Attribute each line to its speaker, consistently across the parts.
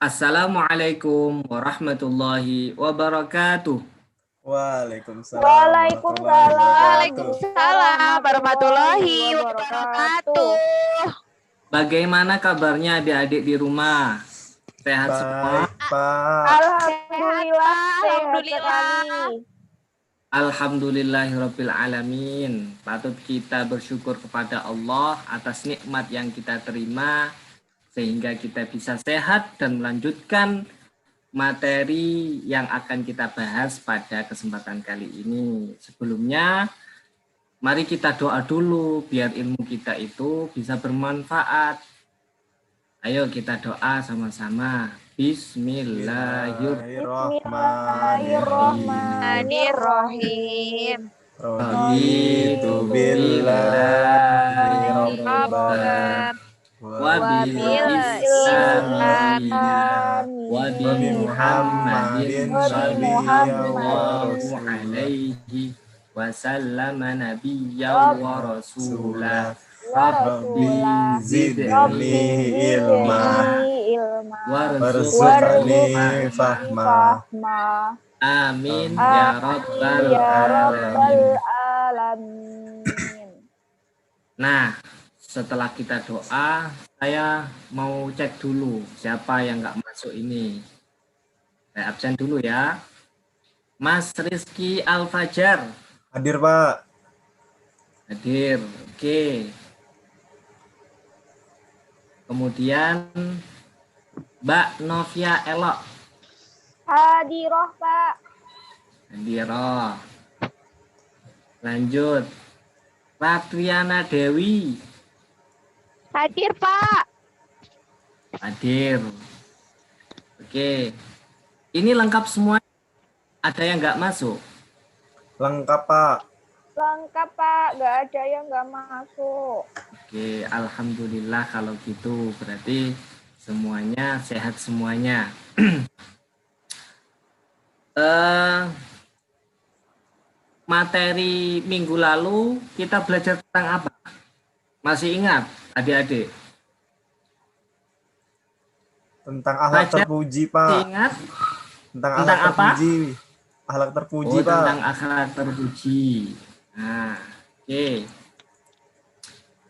Speaker 1: Assalamualaikum warahmatullahi wabarakatuh.
Speaker 2: Waalaikumsalam warahmatullahi wabarakatuh.
Speaker 3: Waalaikumsalam warahmatullahi wabarakatuh.
Speaker 1: Bagaimana kabarnya adik-adik di rumah? Sehat semua?
Speaker 2: Baik, Pak.
Speaker 3: Alhamdulillah,
Speaker 4: Sehat sekali.
Speaker 1: Alhamdulillahirabbil alamin. Patut kita bersyukur kepada Allah atas nikmat yang kita terima sehingga kita bisa sehat dan melanjutkan materi yang akan kita bahas pada kesempatan kali ini. Sebelumnya, mari kita doa dulu biar ilmu kita itu bisa bermanfaat. Ayo kita doa sama-sama.
Speaker 3: Bismillahirrahmanirrahim.
Speaker 2: Raditu billahi rabban
Speaker 1: wa bil islami wa bi Muhammadin sallallahu alaihi wa sallama nabiyyan wa rasulah. Rabbi
Speaker 2: zidni ilma warzuqni fahma.
Speaker 1: Amin ya rabbal alamin. Nah, setelah kita doa, saya mau cek dulu siapa yang nggak masuk ini. Saya absen dulu ya. Mas Rizky Al-Fajar.
Speaker 2: Hadir, Pak.
Speaker 1: Hadir, oke. Kemudian Mbak Novia Elok.
Speaker 4: Hadiroh, Pak.
Speaker 1: Hadiroh. Lanjut. Ratriana Dewi.
Speaker 3: Hadir, Pak.
Speaker 1: Hadir. Oke. Ini lengkap semua. Ada yang nggak masuk?
Speaker 2: Lengkap, Pak.
Speaker 4: Lengkap, Pak. Nggak ada yang nggak masuk.
Speaker 1: Oke, alhamdulillah kalau gitu berarti semuanya sehat semuanya. Materi minggu lalu kita belajar tentang apa? Masih ingat adik-adik?
Speaker 2: Tentang akhlak terpuji, Pak.
Speaker 1: Masih ingat?
Speaker 2: Tentang
Speaker 1: Tentang
Speaker 2: akhlak
Speaker 1: apa?
Speaker 2: terpuji. Akhlak terpuji, Pak.
Speaker 1: Tentang akhlak terpuji. Nah, oke.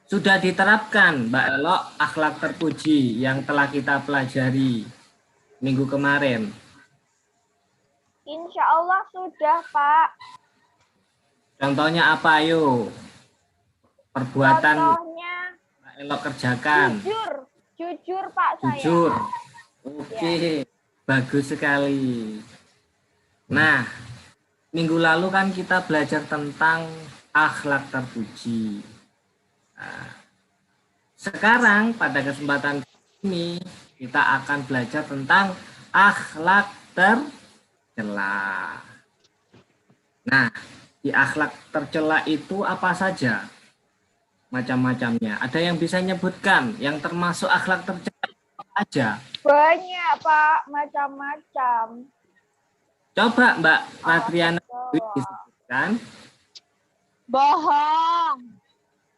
Speaker 1: Sudah diterapkan, Mbak Elok, akhlak terpuji yang telah kita pelajari minggu kemarin.
Speaker 4: Insya Allah sudah, Pak.
Speaker 1: Contohnya apa, ayo? Perbuatan
Speaker 4: Contohnya
Speaker 1: Mbak Elok kerjakan.
Speaker 4: jujur, Pak, saya.
Speaker 1: Jujur. Oke, bagus sekali. Nah, minggu lalu kan kita belajar tentang akhlak terpuji. Nah, sekarang pada kesempatan ini kita akan belajar tentang akhlak tercela. Nah, di akhlak tercela itu apa saja? Macam-macamnya. Ada yang bisa nyebutkan yang termasuk akhlak tercela apa aja?
Speaker 4: Banyak, Pak. Macam-macam.
Speaker 1: Coba Mbak Ratriana disebutkan.
Speaker 3: Bohong.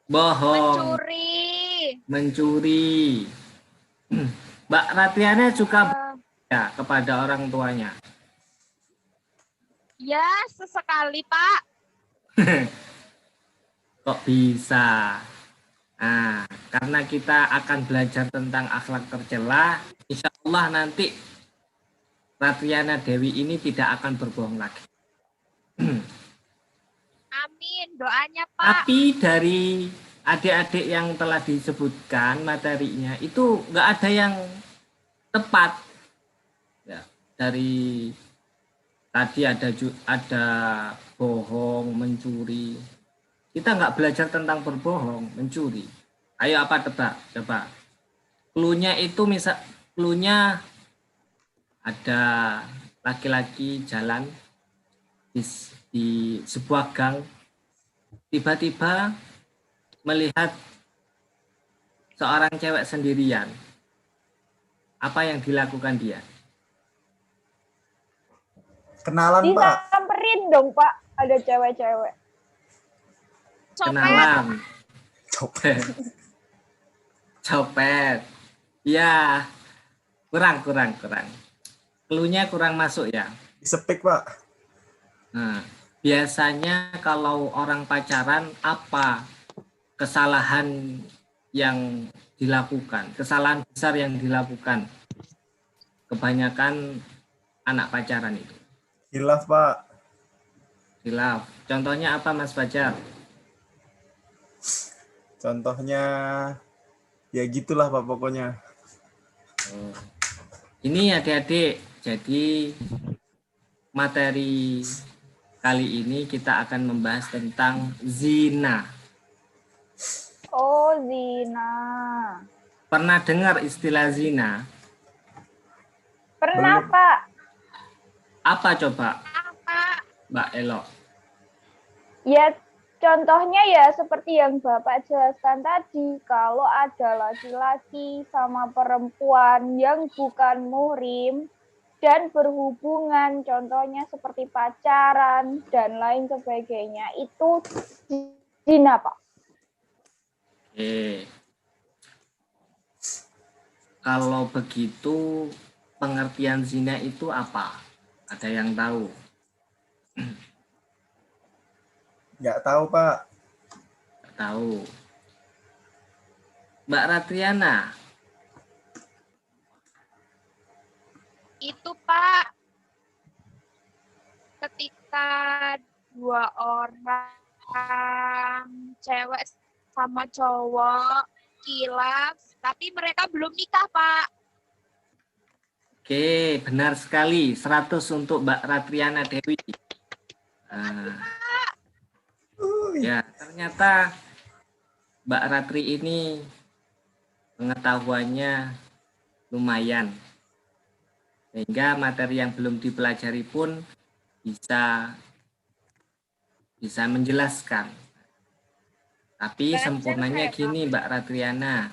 Speaker 1: Bohong. Mencuri. Mbak Ratriana suka ya kepada orang tuanya.
Speaker 3: Ya, sesekali, Pak.
Speaker 1: Kok bisa? Nah, karena kita akan belajar tentang akhlak tercela, insya Allah nanti Ratriana Dewi ini tidak akan berbohong lagi.
Speaker 3: Amin, doanya, Pak.
Speaker 1: Tapi dari adik-adik yang telah disebutkan materinya itu nggak ada yang tepat. Ya, dari tadi ada bohong, mencuri. Kita nggak belajar tentang berbohong, mencuri. Ayo apa tebak? Coba. Cluenya itu cluenya ada laki-laki jalan di sebuah gang, tiba-tiba melihat seorang cewek sendirian. Apa yang dilakukan dia?
Speaker 2: Kenalan, Pak.
Speaker 4: Disamperin dong, Pak. Ada cewek-cewek.
Speaker 1: Kenalan. Copet. Ya. Kurang. Cluenya kurang masuk ya.
Speaker 2: Disepik, Pak.
Speaker 1: Nah, biasanya kalau orang pacaran apa kesalahan yang dilakukan, kesalahan besar yang dilakukan kebanyakan anak pacaran itu?
Speaker 2: Hilaf, Pak.
Speaker 1: Khilaf. Contohnya apa Mas Fajar?
Speaker 2: Contohnya ya gitulah, Pak, pokoknya.
Speaker 1: Oh. Ini adik-adik, jadi materi kali ini kita akan membahas tentang zina.
Speaker 4: Oh, zina.
Speaker 1: Pernah dengar istilah zina?
Speaker 4: Pernah,
Speaker 2: Belum.
Speaker 4: Pak.
Speaker 1: Apa coba,
Speaker 3: Apa?
Speaker 1: Mbak Elo?
Speaker 4: Ya, contohnya ya seperti yang Bapak jelaskan tadi. Kalau ada laki-laki sama perempuan yang bukan muhrim dan berhubungan, contohnya seperti pacaran dan lain sebagainya, itu zina, Pak.
Speaker 1: Oke. Kalau begitu, pengertian zina itu apa? Ada yang tahu?
Speaker 2: Nggak tahu, Pak.
Speaker 1: Nggak tahu. Mbak Ratriana,
Speaker 3: Itu Pak, ketika dua orang cewek sama cowok kilaf, tapi mereka belum nikah Pak.
Speaker 1: oke, benar sekali. 100 untuk Mbak Ratriana Dewi. Ya, ternyata Mbak Ratri ini pengetahuannya lumayan. Sehingga materi yang belum dipelajari pun bisa menjelaskan. Tapi sempurnanya gini Mbak Ratriana.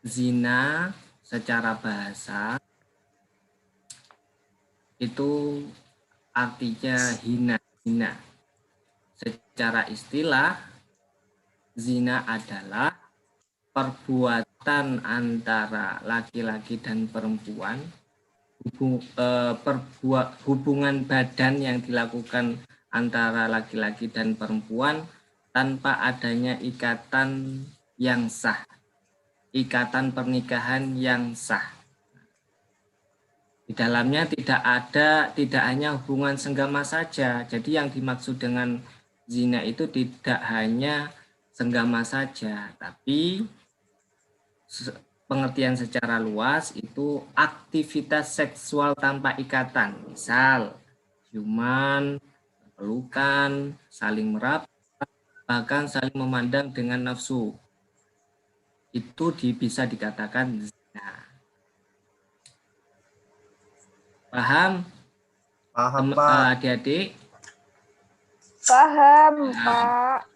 Speaker 1: Zina secara bahasa itu artinya hina. Secara istilah, zina adalah perbuatan antara laki-laki dan perempuan, hubungan badan yang dilakukan antara laki-laki dan perempuan tanpa adanya ikatan yang sah, ikatan pernikahan yang sah. Di dalamnya tidak hanya hubungan senggama saja. Jadi yang dimaksud dengan zina itu tidak hanya senggama saja, tapi pengertian secara luas itu aktivitas seksual tanpa ikatan. Misal, ciuman, pelukan, saling merapat, bahkan saling memandang dengan nafsu. Itu bisa dikatakan zina. Paham?
Speaker 2: Paham, Pak.
Speaker 1: Adik-adik?
Speaker 4: Paham, Pak.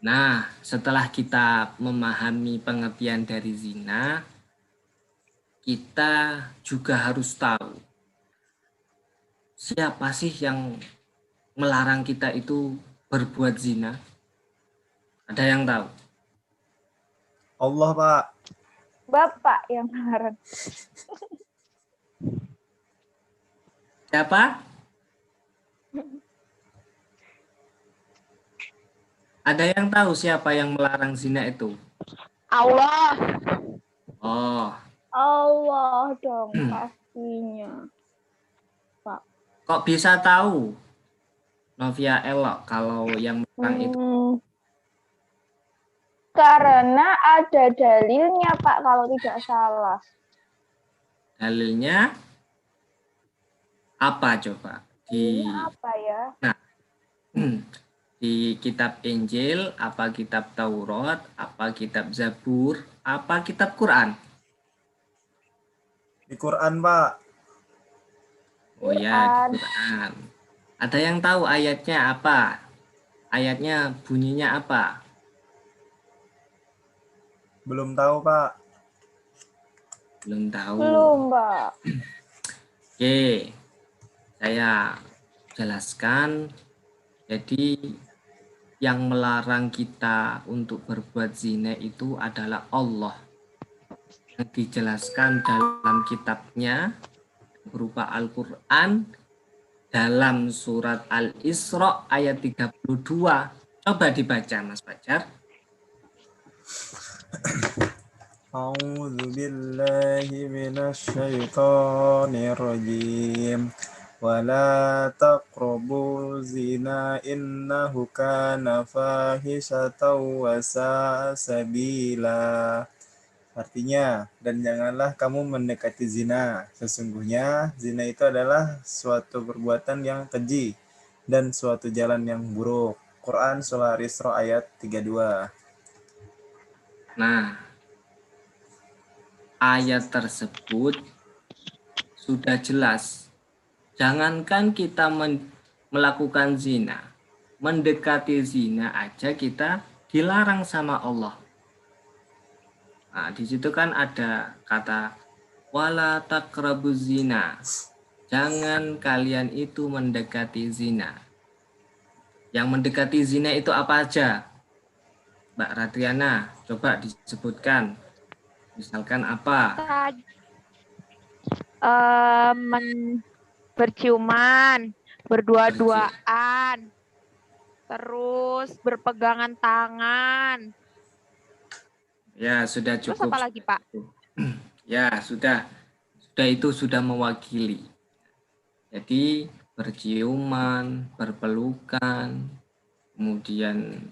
Speaker 1: Nah, setelah kita memahami pengertian dari zina, kita juga harus tahu siapa sih yang melarang kita itu berbuat zina? Ada yang tahu?
Speaker 2: Allah, Pak.
Speaker 4: Bapak yang larang.
Speaker 1: Siapa? Ada yang tahu siapa yang melarang zina itu?
Speaker 3: Allah.
Speaker 1: Oh,
Speaker 4: Allah dong pastinya.
Speaker 1: kok bisa tahu? Novia Elok kalau yang melarang itu?
Speaker 4: Karena ada dalilnya, Pak, kalau tidak salah.
Speaker 1: Dalilnya apa coba?
Speaker 4: Dalilnya apa ya?
Speaker 1: Di kitab Injil, apa kitab Taurat, apa kitab Zabur, apa kitab Quran?
Speaker 2: Di Quran, Pak.
Speaker 1: Oh ya, di Quran. Ada yang tahu ayatnya apa? Ayatnya bunyinya apa?
Speaker 2: Belum tahu, Pak.
Speaker 1: Belum tahu.
Speaker 4: Belum, Pak.
Speaker 1: Oke, saya jelaskan. Jadi yang melarang kita untuk berbuat zina itu adalah Allah. yang dijelaskan dalam kitabnya berupa Al-Quran dalam surat Al-Isra ayat 32. Coba dibaca Mas Fajar.
Speaker 2: A'udzu billahi minasy syaithanir rajim. Wala taqrabu zina innahu kana fahisatan wa sa'a sabila. Artinya, dan janganlah kamu mendekati zina. Sesungguhnya zina itu adalah suatu perbuatan yang keji dan suatu jalan yang buruk. Quran Surah Al-Isra ayat 32.
Speaker 1: Nah, ayat tersebut sudah jelas. Jangankan kita melakukan zina, mendekati zina aja kita dilarang sama Allah. Nah, di situ kan ada kata wala taqrabuz zina. Jangan kalian itu mendekati zina. Yang mendekati zina itu apa aja? Mbak Ratriana, coba disebutkan. Misalkan apa?
Speaker 3: Berciuman, berdua-duaan, terus berpegangan tangan.
Speaker 1: Ya, sudah
Speaker 3: Terus
Speaker 1: cukup.
Speaker 3: apa lagi, Pak?
Speaker 1: Ya, sudah. Sudah itu sudah mewakili. Jadi, berciuman, berpelukan, kemudian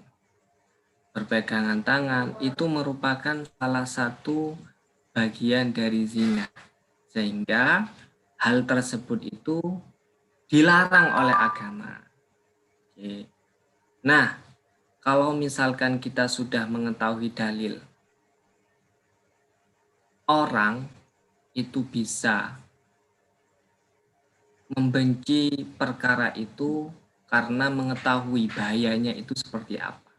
Speaker 1: berpegangan tangan, itu merupakan salah satu bagian dari zina. Sehingga hal tersebut itu dilarang oleh agama. Oke. Nah, kalau misalkan kita sudah mengetahui dalil, orang itu bisa membenci perkara itu karena mengetahui bahayanya itu seperti apa.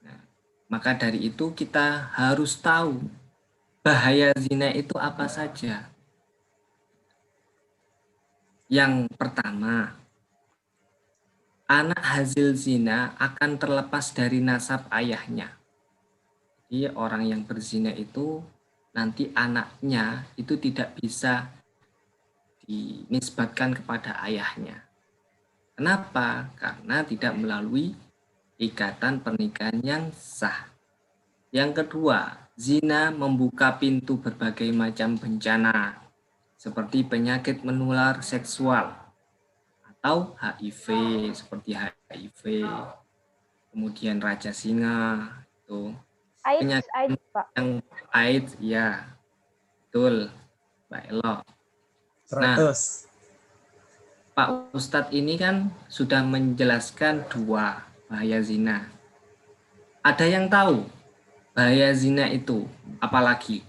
Speaker 1: Nah, maka dari itu kita harus tahu bahaya zina itu apa saja. Yang pertama, anak hasil zina akan terlepas dari nasab ayahnya. Jadi orang yang berzina itu nanti anaknya itu tidak bisa dinisbatkan kepada ayahnya. Kenapa? Karena tidak melalui ikatan pernikahan yang sah. Yang kedua, zina membuka pintu berbagai macam bencana seperti penyakit menular seksual atau HIV, seperti HIV, kemudian raja singa, itu penyakit
Speaker 4: Pak.
Speaker 1: yang AIDS, ya betul Mbak Elo.
Speaker 2: 100.
Speaker 1: Nah, Pak Ustadz ini kan sudah menjelaskan 2 bahaya zina. Ada yang tahu bahaya zina itu apalagi?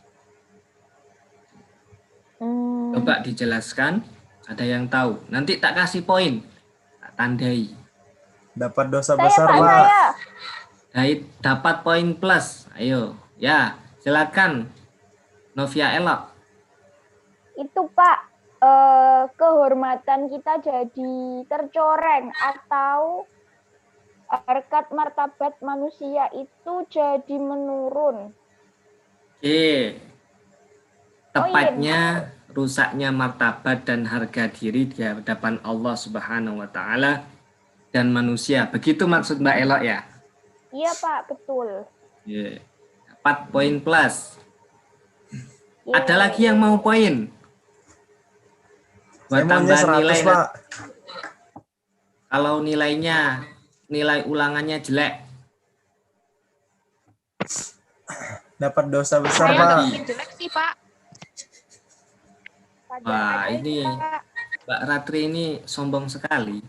Speaker 1: Coba dijelaskan. Ada yang tahu? Nanti tak kasih poin, tak tandai.
Speaker 2: Dapat dosa
Speaker 4: Saya,
Speaker 2: besar,
Speaker 4: Pak,
Speaker 2: Pak.
Speaker 4: saya.
Speaker 1: Dapat poin plus. Ayo, ya silakan Novia Elok.
Speaker 4: Itu Pak, kehormatan kita jadi tercoreng atau harkat martabat manusia itu jadi menurun.
Speaker 1: Oke. Tepatnya rusaknya martabat dan harga diri di hadapan Allah Subhanahu wa taala dan manusia. Begitu maksud Mbak Elok ya?
Speaker 4: Iya Pak, betul.
Speaker 1: Yeah. Dapat poin plus.
Speaker 4: Yeah.
Speaker 1: Ada lagi yang mau poin?
Speaker 2: Saya
Speaker 1: Buat
Speaker 2: maunya
Speaker 1: tambah
Speaker 2: 100,
Speaker 1: nilai.
Speaker 2: Pak.
Speaker 1: Kalau nilai ulangannya jelek.
Speaker 2: Dapat dosa besar,
Speaker 3: Saya
Speaker 2: Pak.
Speaker 3: bikin jelek sih, Pak.
Speaker 1: Wah, ini Mbak Ratri ini sombong sekali.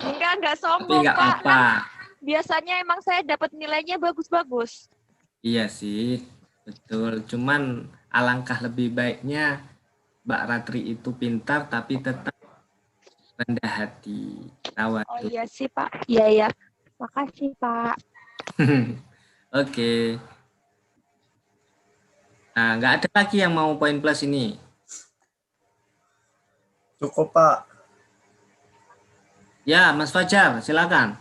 Speaker 3: Enggak
Speaker 1: Tapi
Speaker 3: sombong,
Speaker 1: nggak
Speaker 3: Pak.
Speaker 1: apa.
Speaker 3: Biasanya emang saya dapat nilainya bagus-bagus.
Speaker 1: Iya sih, betul. Cuman alangkah lebih baiknya Mbak Ratri itu pintar tapi tetap rendah hati. Tawadhu.
Speaker 3: Oh iya sih, Pak. Iya ya. Makasih, Pak.
Speaker 1: Oke. Nah, nggak ada lagi yang mau poin plus ini.
Speaker 2: Cukup, Pak.
Speaker 1: Ya, Mas Fajar, silakan.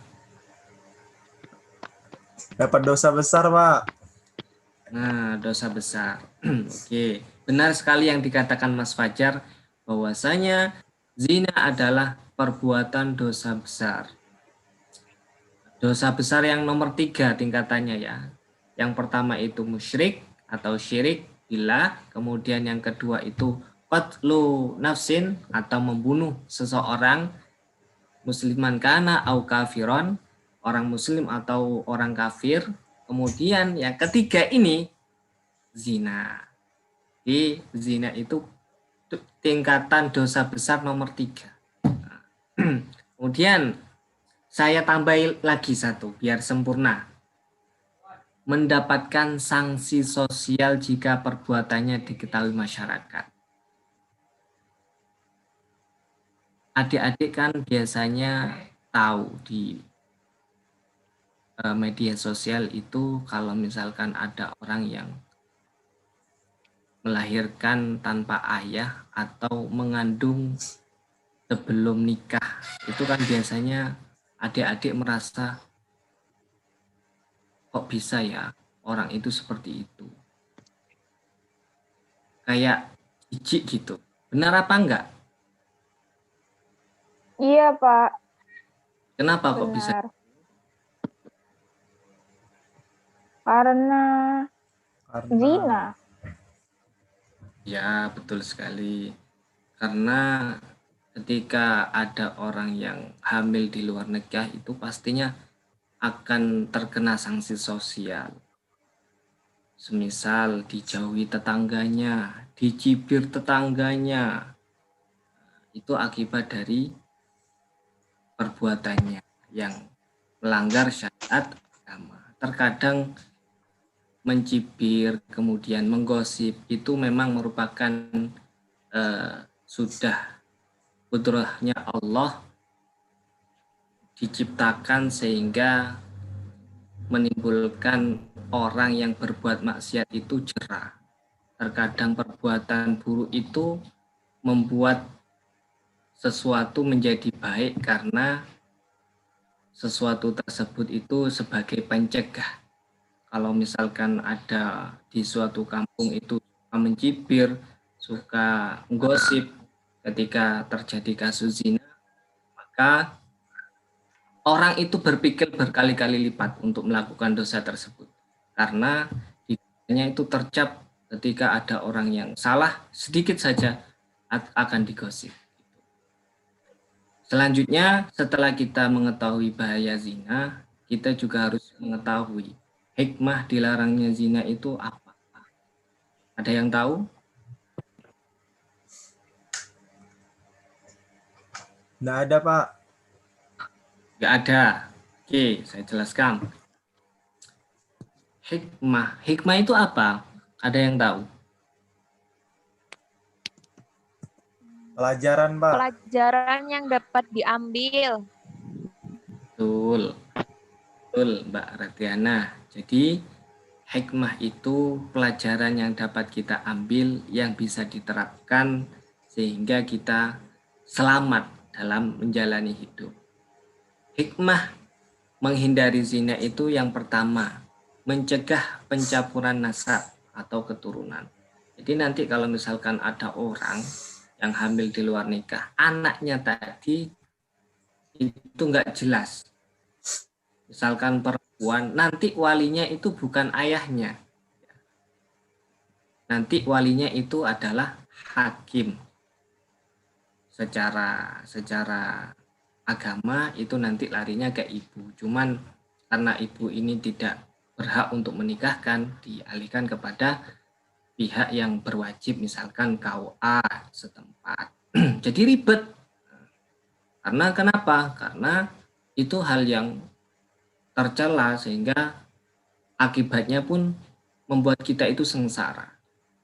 Speaker 2: Dapat dosa besar, Pak.
Speaker 1: Nah, dosa besar. Oke, benar sekali yang dikatakan Mas Fajar bahwasanya zina adalah perbuatan dosa besar. Dosa besar yang nomor 3 tingkatannya ya. Yang pertama itu musyrik atau syirik billah, kemudian yang kedua itu qatlu nafsin atau membunuh seseorang musliman kana au kafiron, orang muslim atau orang kafir. Kemudian yang ketiga ini zina. Jadi zina itu tingkatan dosa besar nomor 3. Kemudian saya tambahin lagi satu biar sempurna. Mendapatkan sanksi sosial jika perbuatannya diketahui masyarakat. Adik-adik kan biasanya tahu di media sosial itu kalau misalkan ada orang yang melahirkan tanpa ayah atau mengandung sebelum nikah, itu kan biasanya adik-adik merasa kok bisa ya orang itu seperti itu, kayak jijik gitu. Benar apa enggak?
Speaker 4: Iya, Pak.
Speaker 1: Kenapa kok bisa?
Speaker 4: Benar. Karena
Speaker 2: Karena
Speaker 4: zina.
Speaker 1: Ya, betul sekali. Karena ketika ada orang yang hamil di luar nikah itu pastinya akan terkena sanksi sosial. Semisal dijauhi tetangganya, dicibir tetangganya, itu akibat dari perbuatannya yang melanggar syariat agama. Terkadang mencibir, kemudian menggosip itu memang merupakan sudah kudrahnya Allah diciptakan sehingga menimbulkan orang yang berbuat maksiat itu jera. Terkadang perbuatan buruk itu membuat sesuatu menjadi baik karena sesuatu tersebut itu sebagai pencegah. Kalau misalkan ada di suatu kampung itu suka mencibir, suka gosip, ketika terjadi kasus zina, maka orang itu berpikir berkali-kali lipat untuk melakukan dosa tersebut. Karena di dunia itu tercap ketika ada orang yang salah, sedikit saja akan digosip. Selanjutnya, setelah kita mengetahui bahaya zina, kita juga harus mengetahui hikmah dilarangnya zina itu apa? Ada yang tahu?
Speaker 2: nggak ada, Pak.
Speaker 1: Nggak ada. Oke, saya jelaskan. Hikmah itu apa? Ada yang tahu?
Speaker 2: Pelajaran, Pak.
Speaker 3: Pelajaran yang dapat diambil.
Speaker 1: Betul, betul Mbak Radiana. Jadi hikmah itu pelajaran yang dapat kita ambil yang bisa diterapkan sehingga kita selamat dalam menjalani hidup. Hikmah menghindari zina itu yang pertama, mencegah pencampuran nasab atau keturunan. Jadi nanti kalau misalkan ada orang yang hamil di luar nikah, anaknya tadi itu nggak jelas. Misalkan perempuan, nanti walinya itu bukan ayahnya. Nanti walinya itu adalah hakim. Secara agama itu nanti larinya ke ibu. Cuman karena ibu ini tidak berhak untuk menikahkan, dialihkan kepada pihak yang berwajib, misalkan KUA setempat. Jadi ribet. Karena kenapa? Karena itu hal yang tercela sehingga akibatnya pun membuat kita itu sengsara.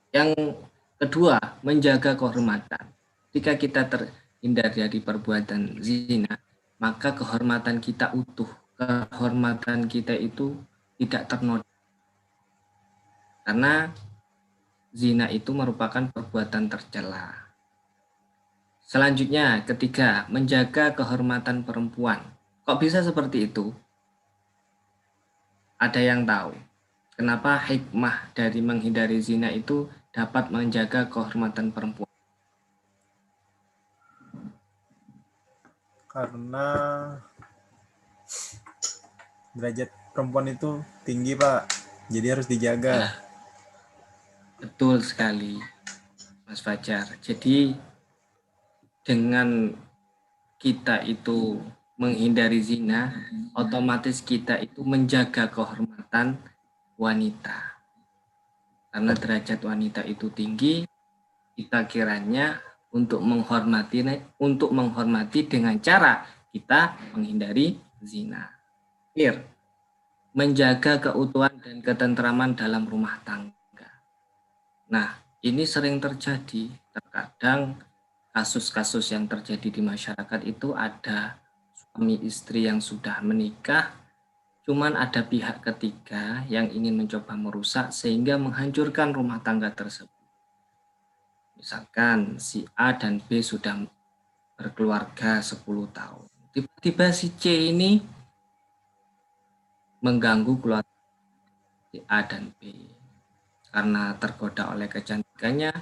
Speaker 1: Yang kedua, menjaga kehormatan. Ketika kita terhindar dari perbuatan zina, maka kehormatan kita utuh. Kehormatan kita itu tidak ternoda. Karena zina itu merupakan perbuatan tercela. Selanjutnya, ketiga, menjaga kehormatan perempuan. Kok bisa seperti itu? ada yang tahu kenapa hikmah dari menghindari zina itu dapat menjaga kehormatan perempuan?
Speaker 2: Karena derajat perempuan itu tinggi, Pak. Jadi harus dijaga.
Speaker 1: Betul sekali, Mas Fajar. Jadi dengan kita itu menghindari zina, otomatis kita itu menjaga kehormatan wanita. Karena derajat wanita itu tinggi, kita kiranya untuk menghormati dengan cara kita menghindari zina. Clear. Menjaga keutuhan dan ketentraman dalam rumah tangga. Nah, ini sering terjadi. Terkadang kasus-kasus yang terjadi di masyarakat itu ada suami istri yang sudah menikah, cuman ada pihak ketiga yang ingin mencoba merusak sehingga menghancurkan rumah tangga tersebut. Misalkan si A dan B sudah berkeluarga 10 tahun. Tiba-tiba si C ini mengganggu keluarga si A dan B. Karena tergoda oleh kecantikannya,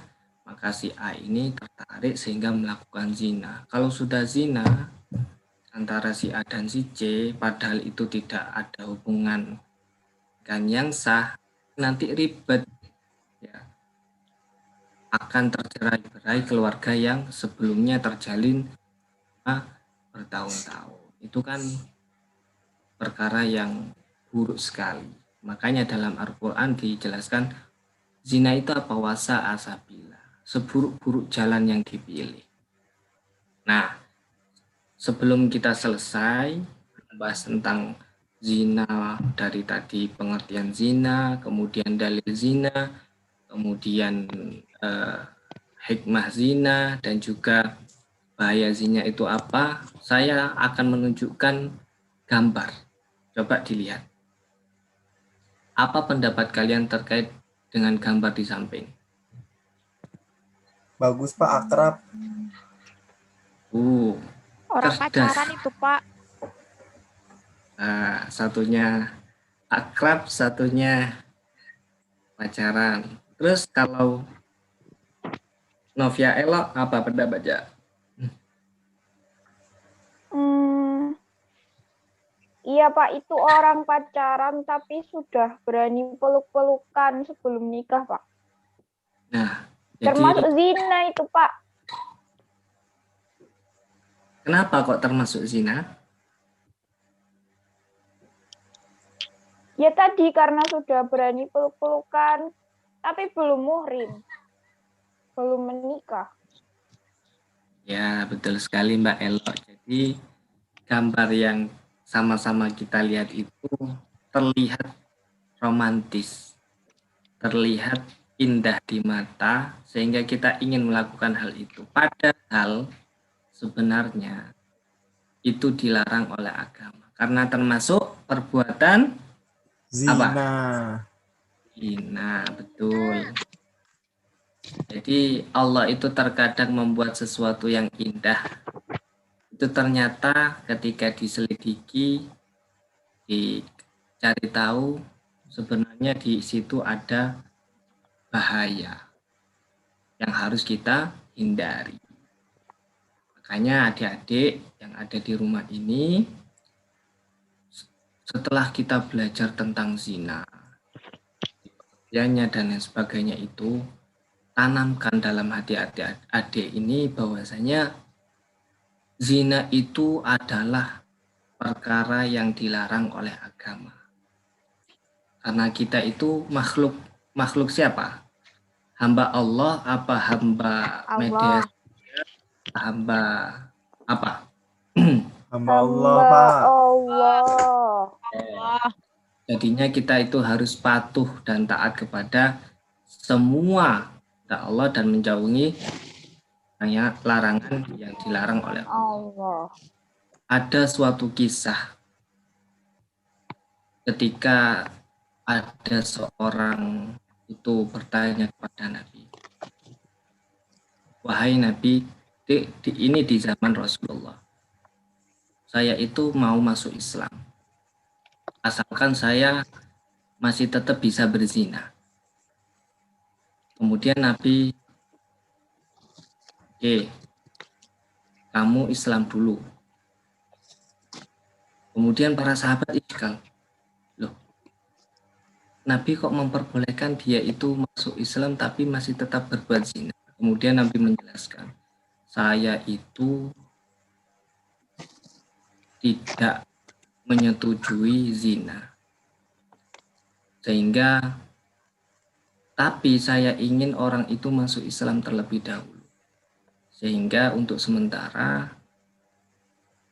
Speaker 1: maka si A ini tertarik sehingga melakukan zina. Kalau sudah zina antara si A dan si C, padahal itu tidak ada hubungan kan yang sah, nanti ribet. Ya. Akan tercerai-berai keluarga yang sebelumnya terjalin bertahun-tahun. Itu kan perkara yang buruk sekali. Makanya dalam Al-Quran dijelaskan zina itu apa? Wasa asabila, seburuk-buruk jalan yang dipilih. Nah, sebelum kita selesai membahas tentang zina dari tadi pengertian zina, kemudian dalil zina, kemudian hikmah zina, dan juga bahaya zina itu apa, saya akan menunjukkan gambar. Coba dilihat. Apa pendapat kalian terkait dengan gambar di samping?
Speaker 2: Bagus, Pak, akrab.
Speaker 3: Orang
Speaker 1: Cerdas.
Speaker 3: pacaran itu, Pak.
Speaker 1: Nah, satunya akrab, satunya pacaran. Terus kalau Novia Elok, apa pendapatnya?
Speaker 4: Iya Pak, itu orang pacaran tapi sudah berani peluk-pelukan sebelum nikah Pak.
Speaker 1: Nah,
Speaker 4: Termasuk
Speaker 1: jadi
Speaker 4: zina itu Pak.
Speaker 1: kenapa kok termasuk zina?
Speaker 4: Ya tadi karena sudah berani peluk-pelukan tapi belum muhrim. Belum menikah.
Speaker 1: Ya, betul sekali Mbak Elok. Jadi gambar yang sama-sama kita lihat itu terlihat romantis, terlihat indah di mata, sehingga kita ingin melakukan hal itu. Padahal sebenarnya itu dilarang oleh agama. Karena termasuk perbuatan
Speaker 2: Zina.
Speaker 1: zina, betul. Jadi Allah itu terkadang membuat sesuatu yang indah. Itu ternyata ketika diselidiki, dicari tahu, sebenarnya di situ ada bahaya yang harus kita hindari. Makanya adik-adik yang ada di rumah ini, setelah kita belajar tentang zina, dan lain sebagainya itu, tanamkan dalam hati adik-adik ini bahwasanya zina itu adalah perkara yang dilarang oleh agama. Karena kita itu makhluk siapa? Hamba Allah apa hamba media? Hamba apa?
Speaker 2: Hamba Allah, Pak.
Speaker 3: Allah.
Speaker 1: Jadinya kita itu harus patuh dan taat kepada semua Allah dan menjauhi larangan yang dilarang oleh Allah. Ada suatu kisah ketika ada seorang itu bertanya kepada Nabi, wahai Nabi, ini di zaman Rasulullah, saya itu mau masuk Islam, asalkan saya masih tetap bisa berzina. Kemudian Nabi, oke, kamu Islam dulu. Kemudian para sahabat iskal, loh, Nabi kok memperbolehkan dia itu masuk Islam tapi masih tetap berbuat zina. Kemudian Nabi menjelaskan, saya itu tidak menyetujui zina. Sehingga, tapi saya ingin orang itu masuk Islam terlebih dahulu. Sehingga untuk sementara,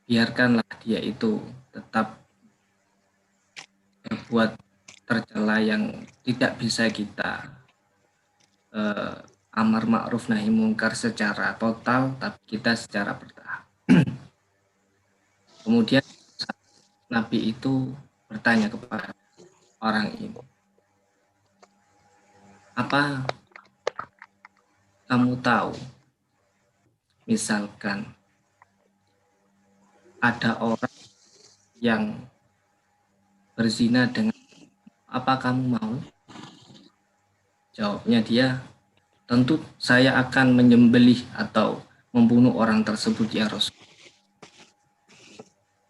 Speaker 1: biarkanlah dia itu tetap berbuat tercela yang tidak bisa kita amar ma'ruf nahi mungkar secara total, tapi kita secara bertahap. Kemudian Nabi itu bertanya kepada orang ini, apa kamu tahu, misalkan ada orang yang berzina dengan, apa kamu mau? Jawabnya dia, tentu saya akan menyembelih atau membunuh orang tersebut ya Rasul.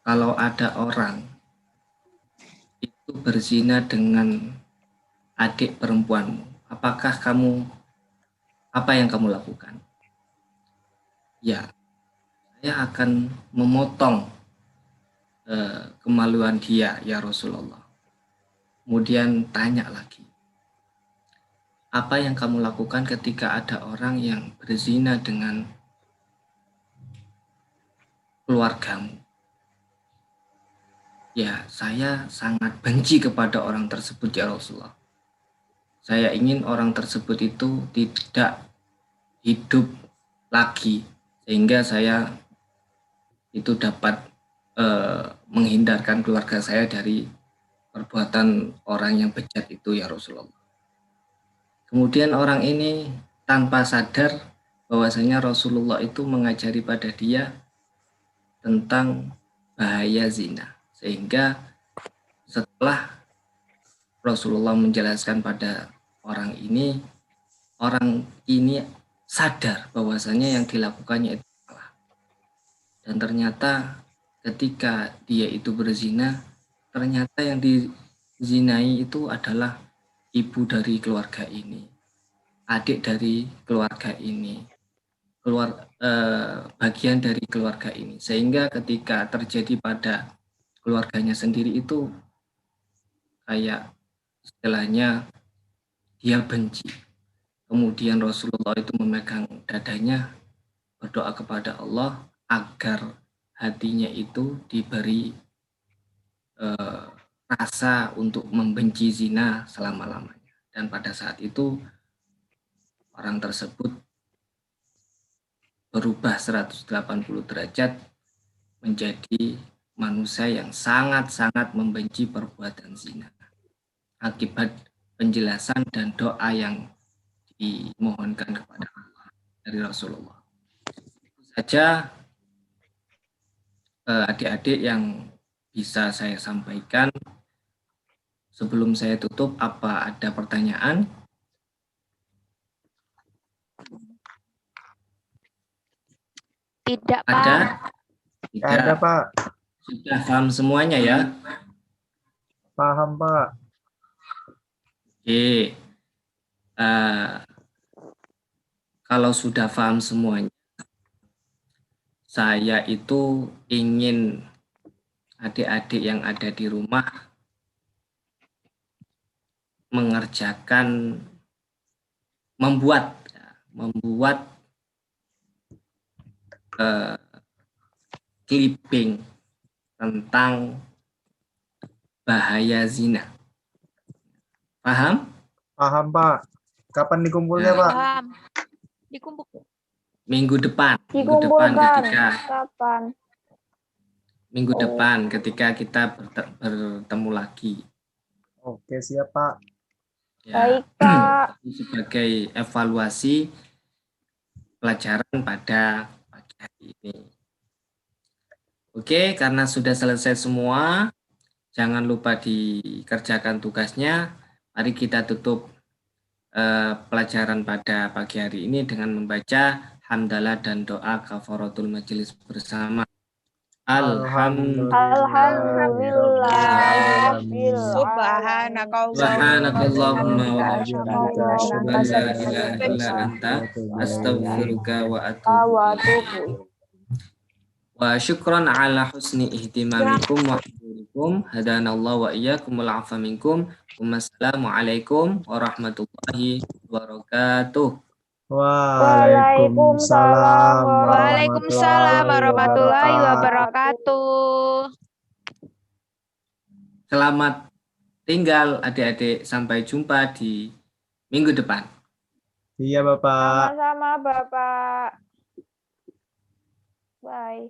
Speaker 1: Kalau ada orang itu berzina dengan adik perempuanmu, apa yang kamu lakukan? Ya, saya akan memotong kemaluan dia ya Rasulullah. Kemudian tanya lagi, apa yang kamu lakukan ketika ada orang yang berzina dengan keluargamu? Ya, saya sangat benci kepada orang tersebut ya Rasulullah. Saya ingin orang tersebut itu tidak hidup lagi, sehingga saya itu dapat menghindarkan keluarga saya dari perbuatan orang yang bejat itu ya Rasulullah. Kemudian orang ini tanpa sadar bahwasanya Rasulullah itu mengajari pada dia tentang bahaya zina. Sehingga setelah Rasulullah menjelaskan pada orang ini sadar bahwasanya yang dilakukannya itu salah. Dan ternyata ketika dia itu berzina, ternyata yang dizinai itu adalah ibu dari keluarga ini, adik dari keluarga ini, bagian dari keluarga ini. Sehingga ketika terjadi pada keluarganya sendiri itu kayak istilahnya dia benci. Kemudian Rasulullah itu memegang dadanya, berdoa kepada Allah agar hatinya itu diberi rasa untuk membenci zina selama-lamanya. Dan pada saat itu orang tersebut berubah 180 derajat menjadi manusia yang sangat-sangat membenci perbuatan zina akibat penjelasan dan doa yang dimohonkan kepada Allah dari Rasulullah. Itu saja adik-adik yang bisa saya sampaikan. Sebelum saya tutup, apa ada pertanyaan?
Speaker 3: Tidak, Pak.
Speaker 1: Ada? Tidak.
Speaker 2: Ada, Pak.
Speaker 1: Sudah paham semuanya ya?
Speaker 2: Paham, Pak.
Speaker 1: Oke. Kalau sudah paham semuanya, saya itu ingin adik-adik yang ada di rumah mengerjakan, membuat clipping tentang bahaya zina. Paham?
Speaker 2: Paham, Pak. Kapan dikumpulnya, Pak?
Speaker 3: Paham. Dikumpul.
Speaker 1: Minggu depan
Speaker 4: Dikumpulkan.
Speaker 1: ketika
Speaker 4: Kapan?
Speaker 1: minggu depan ketika kita bertemu lagi.
Speaker 2: Oke, siap, Pak.
Speaker 1: Ya,
Speaker 4: Baik, Pak.
Speaker 1: sebagai evaluasi pelajaran pada pagi hari ini. Oke, karena sudah selesai semua, Jangan lupa dikerjakan tugasnya. Mari kita tutup pelajaran pada pagi hari ini dengan membaca hamdalah dan doa kafaratul majelis bersama.
Speaker 4: Alhamdulillahirabbil
Speaker 1: Subhanakallahumma wa
Speaker 4: alamin.
Speaker 1: bihamdika la ilaha illa anta astaghfiruka wa atubu ilaik. Wa syukran ala husni ihtimamikum wa hudurikum hadanallahu wa iyyakumul afa minkum. Wassalamualaikum warahmatullahi wabarakatuh.
Speaker 2: Waalaikumsalam
Speaker 3: Waalaikumsalam warahmatullahi wabarakatuh.
Speaker 1: Selamat tinggal adik-adik, sampai jumpa di minggu depan.
Speaker 2: Iya, Bapak.
Speaker 4: Sama-sama, Bapak. Bye.